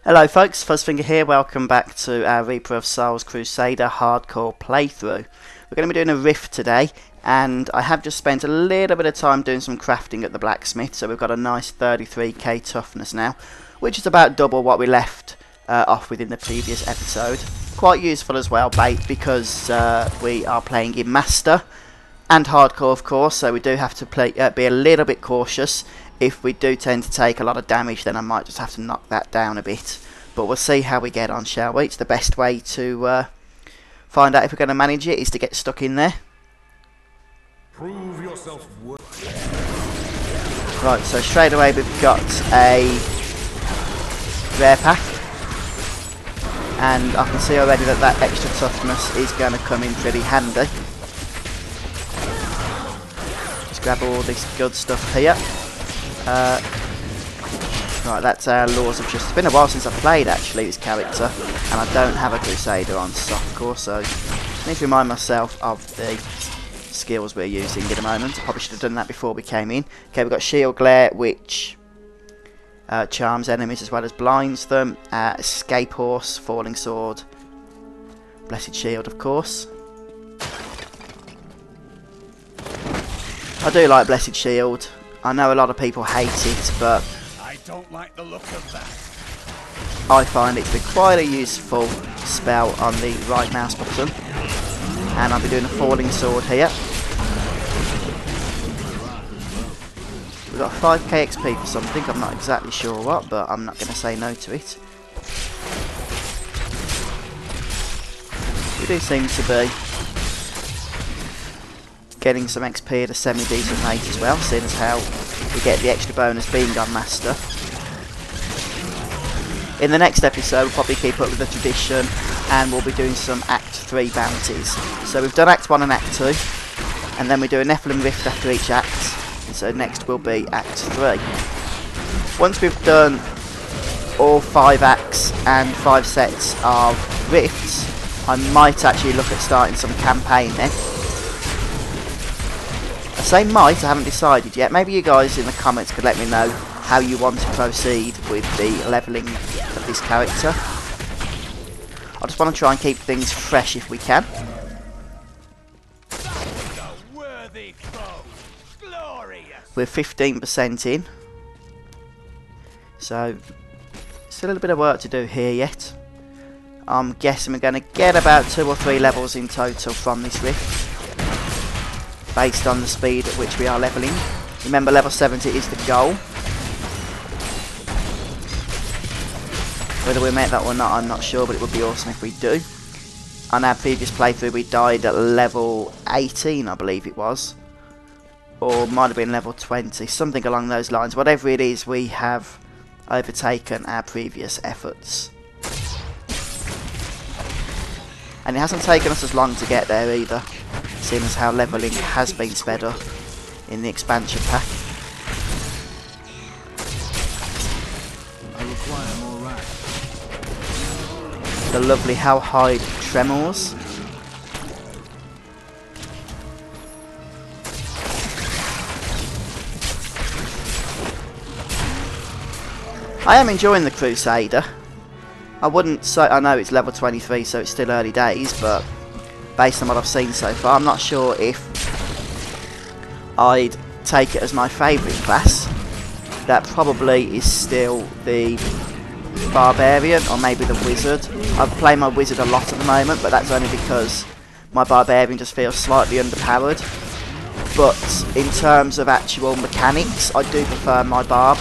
Hello folks, Fuzzfinger here, welcome back to our Reaper of Souls Crusader hardcore playthrough. We're going to be doing a rift today, and I have just spent a little bit of time doing some crafting at the blacksmith, so we've got a nice 33k toughness now, which is about double what we left off with in the previous episode. Quite useful as well, because we are playing in Master and hardcore of course, so we do have to be a little bit cautious. If we do tend to take a lot of damage, then I might just have to knock that down a bit. But we'll see how we get on, shall we? It's the best way to find out if we're going to manage it, is to get stuck in there. Prove yourself Right, so straight away we've got a rare pack. And I can see already that that extra toughness is going to come in pretty handy. Let's grab all this good stuff here. Right, that's our Laws of Justice. It's been a while since I've played actually this character, and I don't have a Crusader on softcore, so I need to remind myself of the skills we're using at the moment. I probably should have done that before we came in. Okay, we've got Shield Glare, which charms enemies as well as blinds them. Escape Horse, Falling Sword, Blessed Shield of course. I do like Blessed Shield. I know a lot of people hate it, but I don't like the look of that. I find it to be quite a useful spell on the right mouse button. And I'll be doing a Falling Sword here. We've got 5k XP for something, I'm not exactly sure what, but I'm not going to say no to it. We do seem to be getting some XP at a semi-decent rate as well, seeing as how we get the extra bonus being on Master. In the next episode we'll probably keep up with the tradition and we'll be doing some Act 3 bounties. So we've done Act 1 and Act 2, and then we do a Nephilim Rift after each act, and so next will be Act 3. Once we've done all 5 acts and 5 sets of rifts, I might actually look at starting some campaign then. I say might, I haven't decided yet. Maybe you guys in the comments could let me know how you want to proceed with the levelling of this character. I just want to try and keep things fresh if we can. We're 15% in, so still a little bit of work to do here yet. I'm guessing we're going to get about 2 or 3 levels in total from this rift, based on the speed at which we are levelling. Remember, level 70 is the goal. Whether we make that or not, I'm not sure, but it would be awesome if we do. On our previous playthrough, we died at level 18, I believe it was. Or might have been level 20, something along those lines. Whatever it is, we have overtaken our previous efforts. And it hasn't taken us as long to get there either, seeing as how levelling has been sped up in the expansion pack. I require more rack. The lovely Hellhide Tremors. I am enjoying the Crusader. I wouldn't say, I know it's level 23 so it's still early days, but based on what I've seen so far, I'm not sure if I'd take it as my favourite class. That probably is still the Barbarian or maybe the Wizard. I play my Wizard a lot at the moment, but that's only because my Barbarian just feels slightly underpowered. But in terms of actual mechanics, I do prefer my Barb.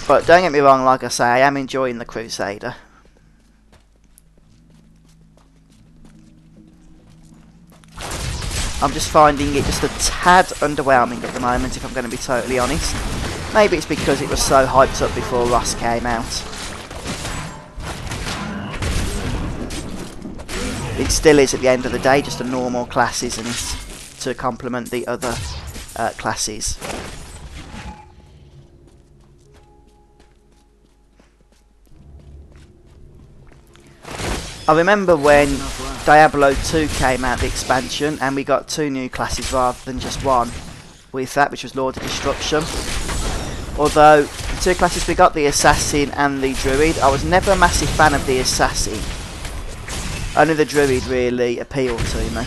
But don't get me wrong, like I say, I am enjoying the Crusader. I'm just finding it just a tad underwhelming at the moment, if I'm going to be totally honest. Maybe it's because it was so hyped up before Ross came out. It still is at the end of the day just a normal class, isn't it? To complement the other classes. I remember when Diablo 2 came out, the expansion, and we got 2 new classes rather than just one with that, which was Lord of Destruction. Although, the two classes we got, the Assassin and the Druid, I was never a massive fan of the Assassin. Only the Druid really appealed to me.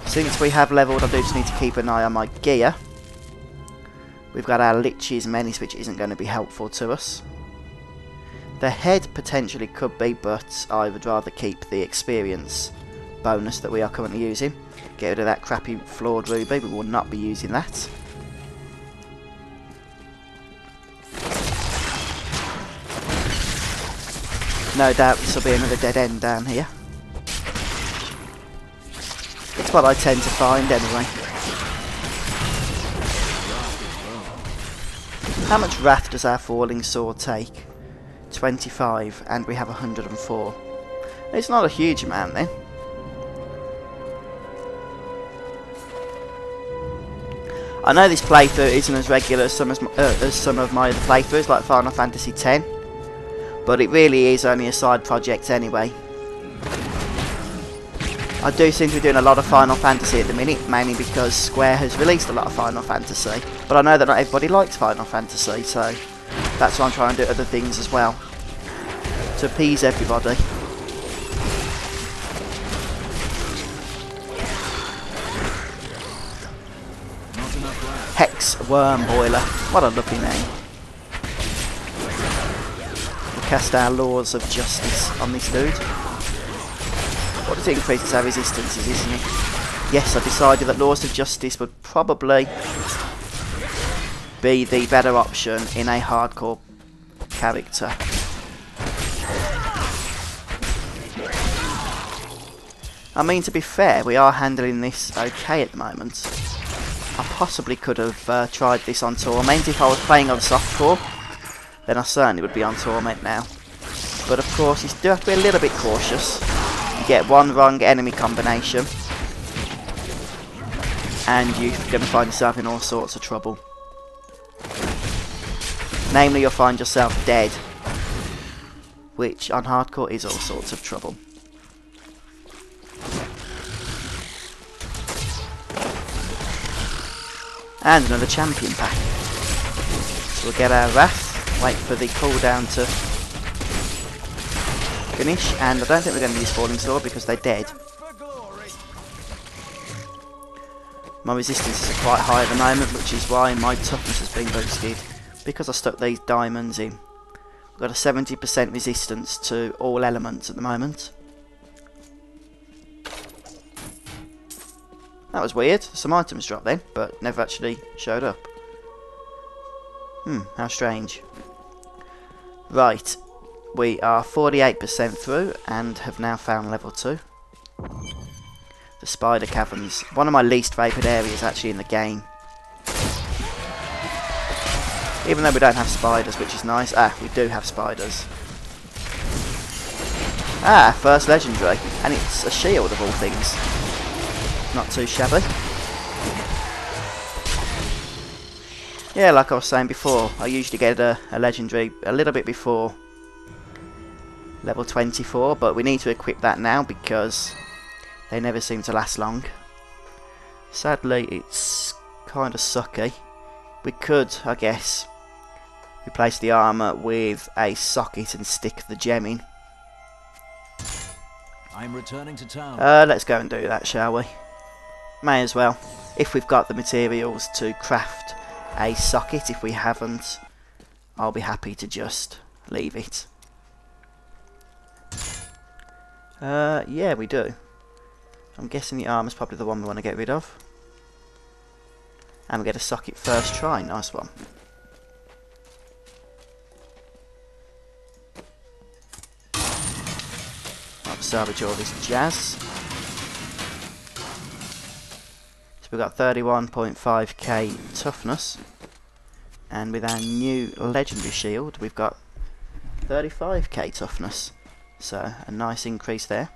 Since we have levelled, I do just need to keep an eye on my gear. We've got our Lich's Menace, which isn't going to be helpful to us. The head potentially could be, but I would rather keep the experience bonus that we are currently using. Get rid of that crappy flawed ruby, we will not be using that. No doubt this will be another dead end down here. It's what I tend to find anyway. How much wrath does our falling sword take? 25, and we have 104. It's not a huge amount then. I know this playthrough isn't as regular as some of my other playthroughs, like Final Fantasy X, but it really is only a side project anyway. I do seem to be doing a lot of Final Fantasy at the minute, mainly because Square has released a lot of Final Fantasy, but I know that not everybody likes Final Fantasy, so that's why I'm trying to do other things as well, to appease everybody. Hex Worm Boiler, what a lovely name. We'll cast our Laws of Justice on this dude. What does it increase? Our resistances, isn't it? Yes, I decided that Laws of Justice would probably be the better option in a hardcore character. I mean, to be fair, we are handling this okay at the moment. I possibly could have tried this on Torment. If I was playing on softcore, then I certainly would be on Torment now. But of course, you do have to be a little bit cautious. You get one wrong enemy combination, and you're going to find yourself in all sorts of trouble. Namely, you'll find yourself dead, which on hardcore is all sorts of trouble. And another champion pack. So we'll get our Wrath, wait for the cooldown to finish, and I don't think we're going to use Falling Sword because they're dead. My resistances are quite high at the moment, which is why my toughness has been boosted, because I stuck these diamonds in. We've got a 70% resistance to all elements at the moment. That was weird. Some items dropped then, but never actually showed up. How strange. Right, we are 48% through and have now found level 2. The Spider Caverns. One of my least favourite areas actually in the game. Even though we don't have spiders, which is nice. Ah, we do have spiders. Ah, first legendary. And it's a shield of all things. Not too shabby. Yeah, like I was saying before, I usually get a legendary a little bit before level 24, but we need to equip that now because they never seem to last long. Sadly, it's kind of sucky. We could, I guess, replace the armour with a socket and stick the gem in. I'm returning to town. Let's go and do that, shall we? May as well, if we've got the materials to craft a socket. If we haven't, I'll be happy to just leave it. Yeah, we do. I'm guessing the armor's probably the one we want to get rid of. And we get a socket first try, nice one. I'll salvage all this jazz. So we've got 31.5k toughness, and with our new legendary shield we've got 35k toughness, so a nice increase there.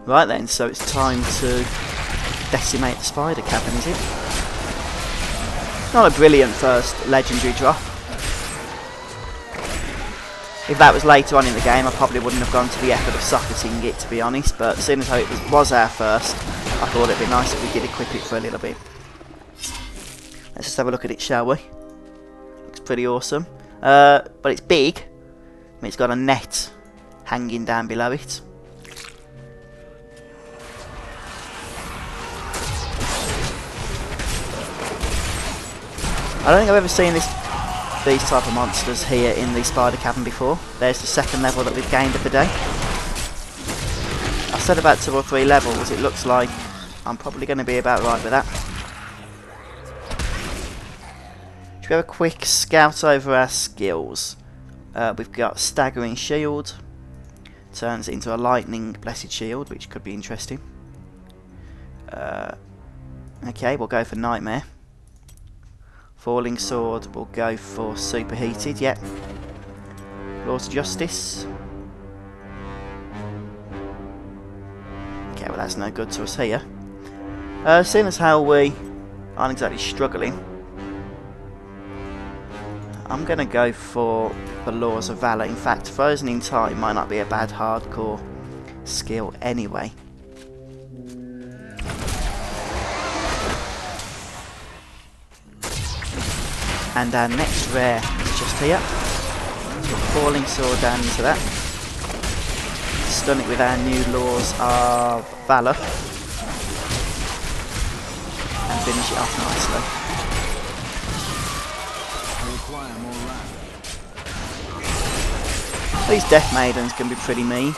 Right then, so it's time to decimate the Spider Cavern, is it? Not a brilliant first legendary drop. If that was later on in the game, I probably wouldn't have gone to the effort of socketing it, to be honest, but seeing as how it was our first, I thought it'd be nice if we did equip it for a little bit. Let's just have a look at it, shall we? Looks pretty awesome. But it's big. I mean, it's got a net hanging down below it. I don't think I've ever seen these type of monsters here in the spider cavern before. There's the second level that we've gained of the day. I said about 2 or 3 levels. It looks like I'm probably going to be about right with that. Should we have a quick scout over our skills? We've got staggering shield. Turns it into a lightning blessed shield, which could be interesting. Okay, we'll go for nightmare. Falling sword, we'll go for superheated, yep. Laws of justice. Okay, well that's no good to us here. Seeing as how we aren't exactly struggling, I'm going to go for the laws of valour. In fact, frozen in time might not be a bad hardcore skill anyway. And our next rare is just here. So falling sword down into that. Stun it with our new laws of valour. And finish it off nicely. These death maidens can be pretty mean.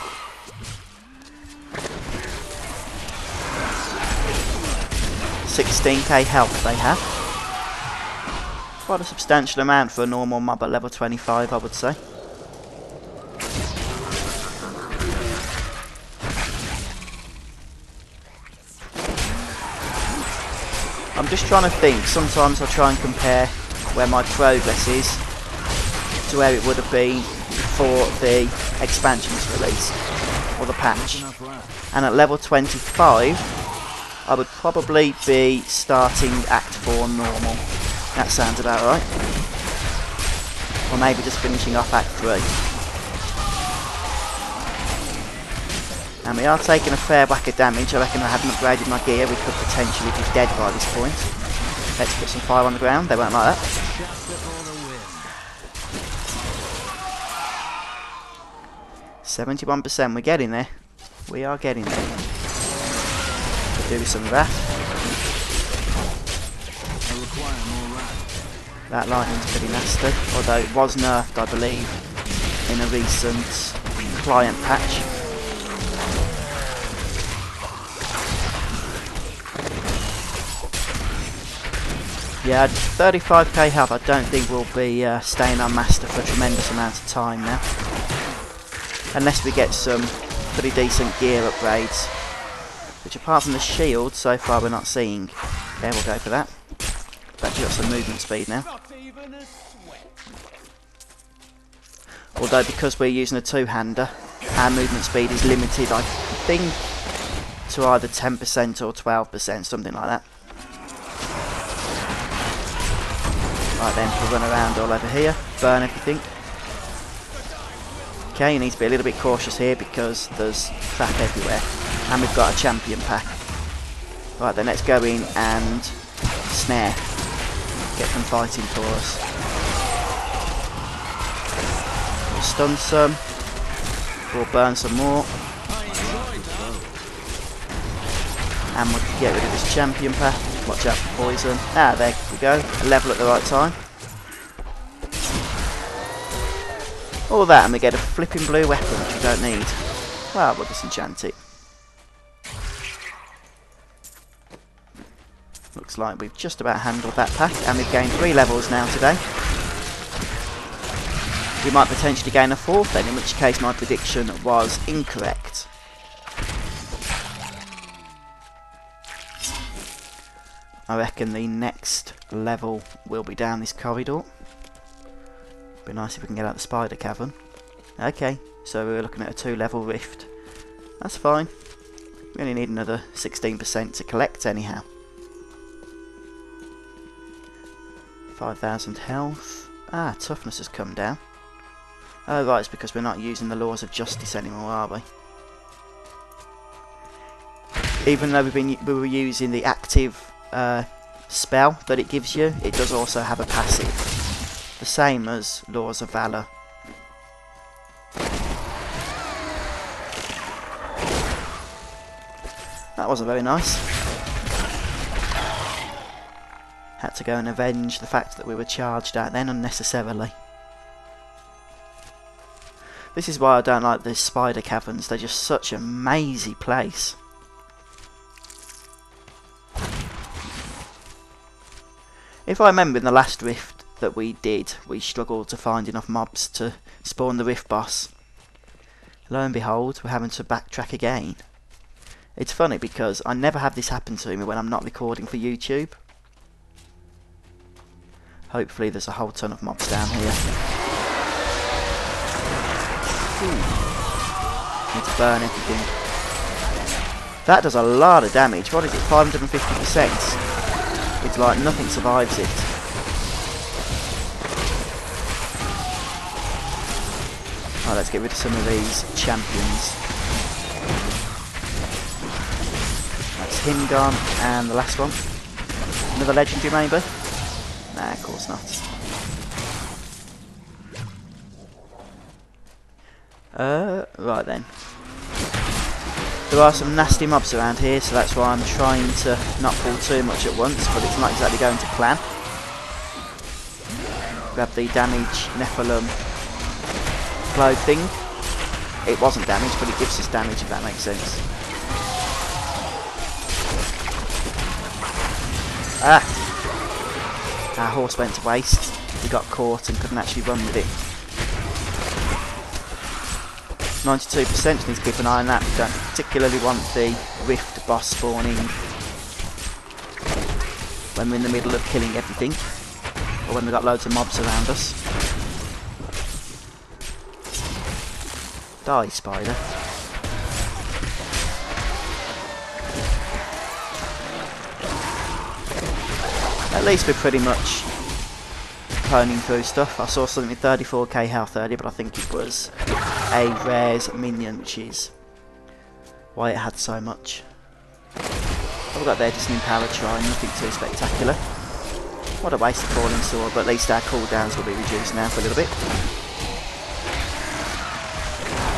$16k health they have. Quite a substantial amount for a normal mob at level 25, I would say. I'm just trying to think. Sometimes I try and compare where my progress is to where it would have been before the expansions released, or the patch. And at level 25, I would probably be starting Act 4 normal. That sounds about right. Or maybe just finishing off Act 3. And we are taking a fair whack of damage. I reckon if I hadn't upgraded my gear, we could potentially be dead by this point. Let's put some fire on the ground. They won't like that. %, we're getting there. We are getting there. Could do with some of that. That lightning's pretty nasty, although it was nerfed, I believe, in a recent client patch. Yeah, 35k health. I don't think we'll be staying on master for a tremendous amount of time now. Unless we get some pretty decent gear upgrades. Which, apart from the shield, so far we're not seeing. Okay, we'll go for that. Actually got some movement speed now. Although because we're using a two-hander, our movement speed is limited, I think, to either 10% or 12%, something like that. Right then, we'll run around all over here, burn everything. Okay, you need to be a little bit cautious here because there's crap everywhere. And we've got a champion pack. Right then, let's go in and snare. Get them fighting for us. We'll stun some. We'll burn some more. And we'll get rid of this champion pack. Watch out for poison. Ah, there we go. A level at the right time. All that, and we get a flipping blue weapon, which we don't need. Well, we'll disenchant it. Looks like we've just about handled that pack, and we've gained 3 levels now today. We might potentially gain a 4th then, in which case my prediction was incorrect. I reckon the next level will be down this corridor. Be nice if we can get out the spider cavern. Okay, so we're looking at a 2-level rift. That's fine. We only need another 16% to collect anyhow. 5,000 health. Ah, toughness has come down. Oh right, it's because we're not using the laws of justice anymore, are we? Even though we were using the active spell that it gives you, it does also have a passive. The same as Laws of Valor. That wasn't very nice. Had to go and avenge the fact that we were charged out then unnecessarily. This is why I don't like the spider caverns, they're just such a mazy place. If I remember in the last rift that we did, we struggled to find enough mobs to spawn the rift boss. Lo and behold, we're having to backtrack again. It's funny because I never have this happen to me when I'm not recording for YouTube. Hopefully there's a whole ton of mobs down here. Ooh. Need to burn everything. That does a lot of damage. What is it? 550%. It's like nothing survives it. Right, let's get rid of some of these champions. That's him gone, and the last one. Another legendary maybe? Nah, of course not. Right then. There are some nasty mobs around here, so that's why I'm trying to not pull too much at once, but it's not exactly going to plan. Grab the damage Nephilim globe thing. It wasn't damage, but it gives us damage if that makes sense. Ah! Our horse went to waste. We got caught and couldn't actually run with it. 92%, need to keep an eye on that. We don't particularly want the rift boss spawning when we're in the middle of killing everything, or when we've got loads of mobs around us. Die, spider. At least we're pretty much cloning through stuff. I saw something with 34k health earlier, but I think it was a rares minion, which is why it had so much. What we got there? Just an empowered shrine, nothing too spectacular. What a waste of falling sword, but at least our cooldowns will be reduced now for a little bit.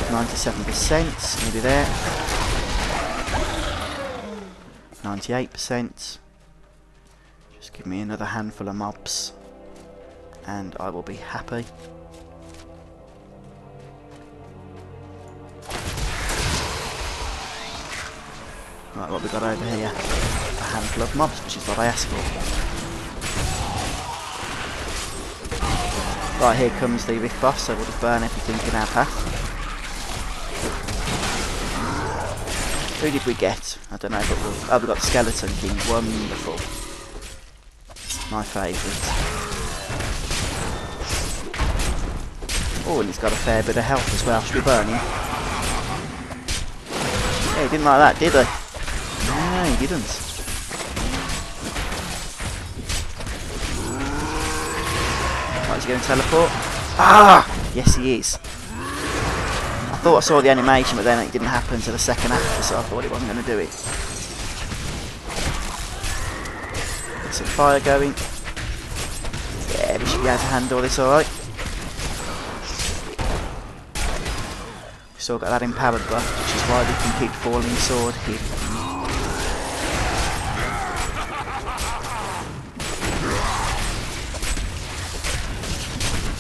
97%, nearly there. 98%. Just give me another handful of mobs and I will be happy. Right, what we got over here? A handful of mobs, which is what I asked for. Right, here comes the rift boss, so we'll just burn everything in our path. Who did we get? I don't know, but oh, we got the Skeleton King. Wonderful. My favourite. Oh, and he's got a fair bit of health as well. Should we burn him? Yeah, he didn't like that, did he? No, he didn't. Right, is he going to teleport? Ah! Yes, he is. I thought I saw the animation, but then it didn't happen until the second after, so I thought it wasn't going to do it. Get some fire going. Yeah, we should be able to handle this alright. Still got that empowered buff, which is why we can keep falling sword here.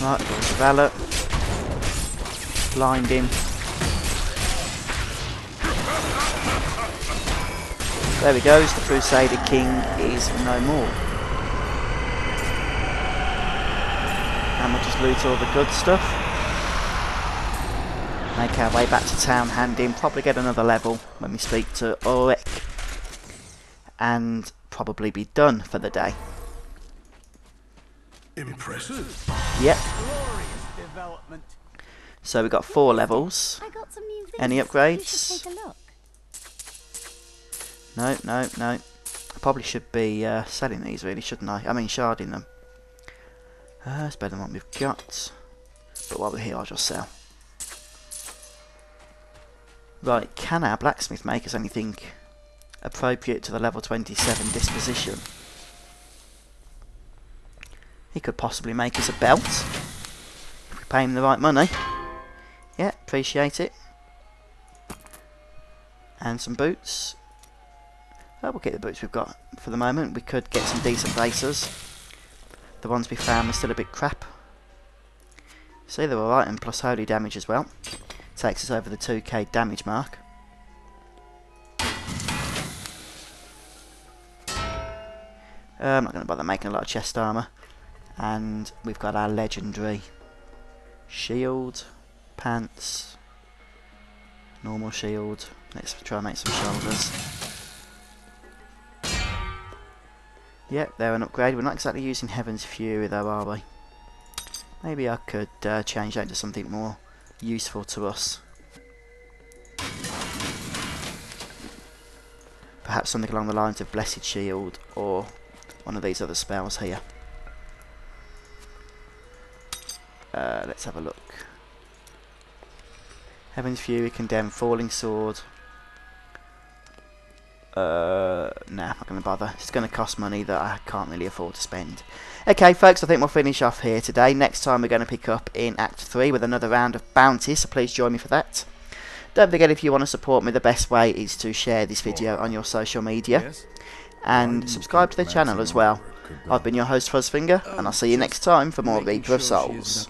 Right, Lords of Valor. Blind him. There he goes, the Crusader King is no more. And we'll just loot all the good stuff. Make our way back to town, hand in, probably get another level when we speak to Ulrich. And probably be done for the day. Impressive. Yep. Glorious development. So we got 4 levels. I got some new things. Any You upgrades? should take a look. No, no, no. I probably should be selling these really, shouldn't I? I mean sharding them. It's better than what we've got. But while we're here, I'll just sell. Right, can our blacksmith make us anything appropriate to the level 27 disposition? He could possibly make us a belt, if we pay him the right money. Yeah, appreciate it. And some boots. Oh, we'll get the boots we've got for the moment. We could get some decent bracers. The ones we found were still a bit crap. See, they're alright, and plus holy damage as well. Takes us over the 2k damage mark. I'm not going to bother making a lot of chest armour. And we've got our legendary shield, pants, normal shield. Let's try and make some shoulders. Yep, they're an upgrade. We're not exactly using Heaven's Fury though, are we? Maybe I could change that into something more useful to us. Perhaps something along the lines of Blessed Shield or one of these other spells here. Let's have a look. Heaven's Fury, Condemn, Falling Sword. Nah, I'm not going to bother. It's going to cost money that I can't really afford to spend. Okay, folks, I think we'll finish off here today. Next time we're going to pick up in Act 3 with another round of bounties, so please join me for that. Don't forget, if you want to support me, the best way is to share this video on your social media. And subscribe to the channel as well. I've been your host, Fuzzfinger, and I'll see you next time for more Reaper of Souls.